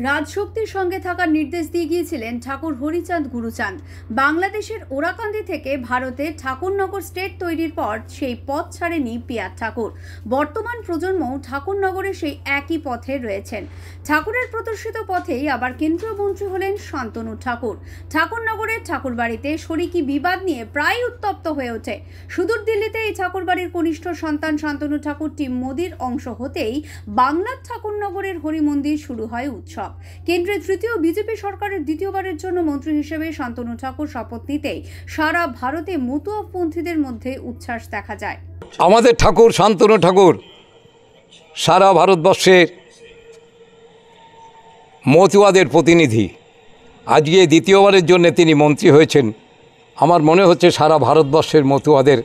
রাজশক্তির সঙ্গে থাকার নির্দেশ দিয়ে গিয়েছিলেন ঠাকুর হরিচাঁদ গুরুচাঁদ। বাংলাদেশের ওরাকান্দি থেকে ভারতে ঠাকুরনগর স্টেট তৈরির পর সেই পথ ছাড়েনি পিয়ার ঠাকুর। বর্তমান প্রজন্মও ঠাকুরনগরে সেই একই পথে রয়েছেন। ঠাকুরের প্রদর্শিত পথেই আবার কেন্দ্রীয় মন্ত্রী হলেন শান্তনু ঠাকুর। ঠাকুরনগরের ঠাকুরবাড়িতে শরিকি বিবাদ নিয়ে প্রায় উত্তপ্ত হয়ে ওঠে। সুদূর দিল্লিতে এই ঠাকুরবাড়ির কনিষ্ঠ সন্তান শান্তনু ঠাকুর টিম মোদির অংশ হতেই বাংলার ঠাকুরনগরের হরিমন্দির শুরু হয় উৎসব। কেন্দ্রের তৃতীয় বিজেপি সরকারের দ্বিতীয়বারের জন্য মন্ত্রী হিসেবে শান্তনু ঠাকুর শপথ নিতেই সারা ভারতে মতুয়াপন্থীদের মধ্যে উচ্ছ্বাস দেখা যায়। আমাদের ঠাকুর শান্তনু ঠাকুর সারা ভারতবর্ষের মতুয়াদের প্রতিনিধি। আজকে দ্বিতীয়বারের জন্য তিনি মন্ত্রী হয়েছেন। আমার মনে হচ্ছে সারা ভারতবর্ষের মতুয়াদের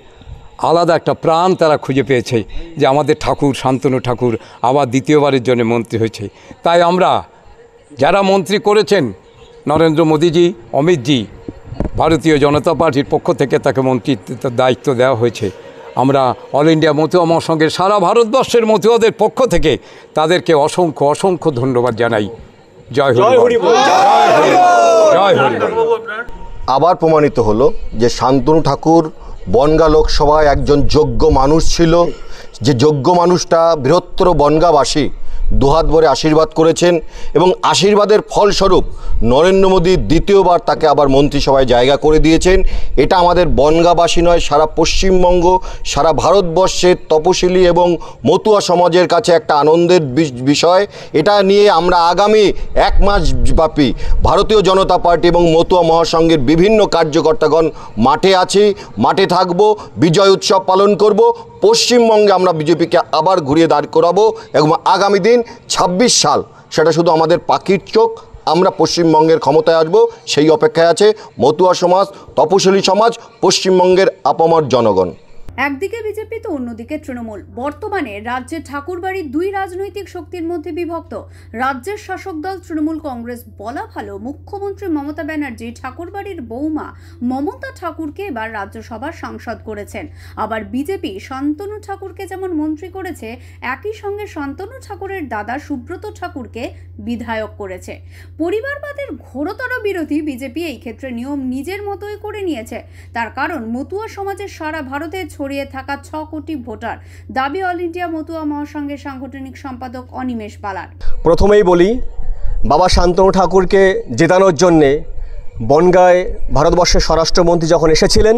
আলাদা একটা প্রাণ তারা খুঁজে পেয়েছে যে আমাদের ঠাকুর শান্তনু ঠাকুর আবার দ্বিতীয়বারের জন্য মন্ত্রী হয়েছে। তাই আমরা যারা মন্ত্রী করেছেন, নরেন্দ্র মোদীজি, অমিতজি, ভারতীয় জনতা পার্টির পক্ষ থেকে তাকে মন্ত্রিত্বের দায়িত্ব দেওয়া হয়েছে। আমরা অল ইন্ডিয়া মতুয়া মহাসংঘের সারা ভারতবর্ষের মতুয়াদের পক্ষ থেকে তাদেরকে অসংখ্য অসংখ্য ধন্যবাদ জানাই। জয় হরি বল, জয় হরি বল। আবার প্রমাণিত হলো যে শান্তনু ঠাকুর বনগাঁ লোকসভায় একজন যোগ্য মানুষ ছিল, যে যোগ্য মানুষটা বৃহত্তর বনগাঁবাসী দুহাত ভরে আশীর্বাদ করেছেন এবং আশীর্বাদের ফলস্বরূপ নরেন্দ্র মোদী দ্বিতীয়বার তাকে আবার মন্ত্রিসভায় জায়গা করে দিয়েছেন। এটা আমাদের বনগাঁবাসী নয়, সারা পশ্চিমবঙ্গ, সারা ভারতবর্ষের তপশিলি এবং মতুয়া সমাজের কাছে একটা আনন্দের বিষয়। এটা নিয়ে আমরা আগামী এক মাস ব্যাপী ভারতীয় জনতা পার্টি এবং মতুয়া মহাসংঘের বিভিন্ন কার্যকর্তাগণ মাঠে আছি, মাঠে থাকব, বিজয় উৎসব পালন করব। পশ্চিমবঙ্গে আমরা বিজেপিকে আবার ঘুরিয়ে দাঁড় করাবো এবং আগামী দিন ২৬ সাল সেটা শুধু আমাদের পাখির চোখ, আমরা পশ্চিমবঙ্গের ক্ষমতায় আসবো সেই অপেক্ষায় আছে মতুয়া সমাজ, তপশিলি সমাজ, পশ্চিমবঙ্গের আপামর জনগণ। একদিকে বিজেপি তো অন্যদিকে তৃণমূল। বর্তমানে রাজ্যে ঠাকুরবাড়ি দুই রাজনৈতিক শক্তির মধ্যে বিভক্ত। রাজ্যের শাসক দল তৃণমূল কংগ্রেস বলা ভালো, মুখ্যমন্ত্রী মমতা ব্যানার্জি ঠাকুরবাড়ির বৌমা মমতা ঠাকুরকে এবার রাজ্যসভার সাংসদ করেছেন। আবার বিজেপি শান্তনু ঠাকুরকে যেমন মন্ত্রী করেছে, একই সঙ্গে শান্তনু ঠাকুরের দাদা সুব্রত ঠাকুরকে বিধায়ক করেছে। পরিবারবাদের ঘোরতর বিরোধী বিজেপি এই ক্ষেত্রে নিয়ম নিজের মতোই করে নিয়েছে। তার কারণ মতুয়া সমাজের সারা ভারতে ছড়িয়ে থাকা ৬ কোটি ভোটার। দাবি অল ইন্ডিয়া মতুয়া মহাসংঘের সাংগঠনিক সম্পাদক অনিমেষ পালার। প্রথমেই বলি, বাবা শান্তনু ঠাকুরকে জেতানোর জন্যে বনগাঁয় ভারতবর্ষের স্বরাষ্ট্রমন্ত্রী যখন এসেছিলেন,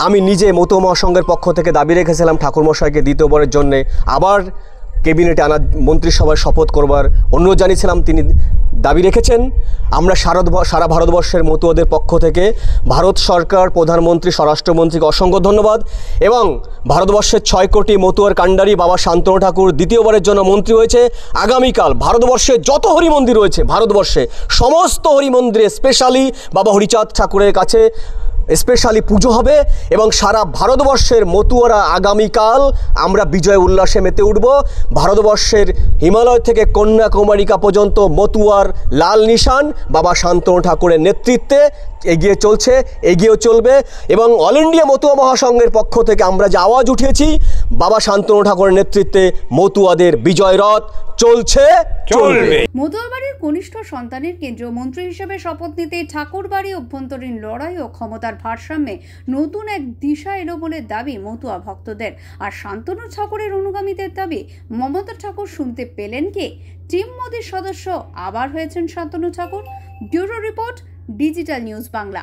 আমি নিজে মতুয়া মহাসংঘের পক্ষ থেকে দাবি রেখেছিলাম ঠাকুরমশাইকে দ্বিতীয়বারের জন্যে আবার ক্যাবিনেটে আনা, মন্ত্রিসভায় শপথ করবার অনুরোধ জানিয়েছিলাম। তিনি দাবি রেখেছেন। আমরা সারা ভারতবর্ষের মতুয়াদের পক্ষ থেকে ভারত সরকার, প্রধানমন্ত্রী, স্বরাষ্ট্রমন্ত্রীকে অসংখ্য ধন্যবাদ এবং ভারতবর্ষের ৬ কোটি মতুয়ার কাণ্ডারি বাবা শান্তনু ঠাকুর দ্বিতীয়বারের জন্য মন্ত্রী হয়েছে। আগামীকাল ভারতবর্ষে যত হরি মন্দির রয়েছে, ভারতবর্ষে সমস্ত হরি মন্দিরে স্পেশালি বাবা হরিচাঁদ ঠাকুরের কাছে স্পেশালি পুজো হবে এবং সারা ভারতবর্ষের মতুয়ারা আগামীকাল আমরা বিজয় উল্লাসে মেতে উঠব। ভারতবর্ষের হিমালয় থেকে কন্যাকুমারিকা পর্যন্ত মতুয়ার লাল নিশান বাবা শান্তনু ঠাকুরের নেতৃত্বে এগিয়ে চলছে, এগিয়েও চলবে এবং অল ইন্ডিয়া মতুয়া মহাসংঘের পক্ষ থেকে আমরা যে আওয়াজ উঠিয়েছি, বাবা শান্তনু ঠাকুরের নেতৃত্বে মতুয়াদের বিজয় রথ চলছে, চলবে। মতুয়াবাড়ির কনিষ্ঠ সন্তানের কেন্দ্রীয় মন্ত্রী হিসেবে শপথ নিতে ঠাকুরবাড়ি অভ্যন্তরীণ লড়াই ও ক্ষমতার ভারসাম্যে নতুন এক দিশা এলো বলে দাবি মতুয়া ভক্তদের। আর শান্তনু ঠাকুরের অনুগামীদের দাবি, মমতা ঠাকুর শুনতে পেলেন কি? টিম মোদির সদস্য আবার হয়েছেন Shantanu Thakur. Bureau report, digital news Bangla.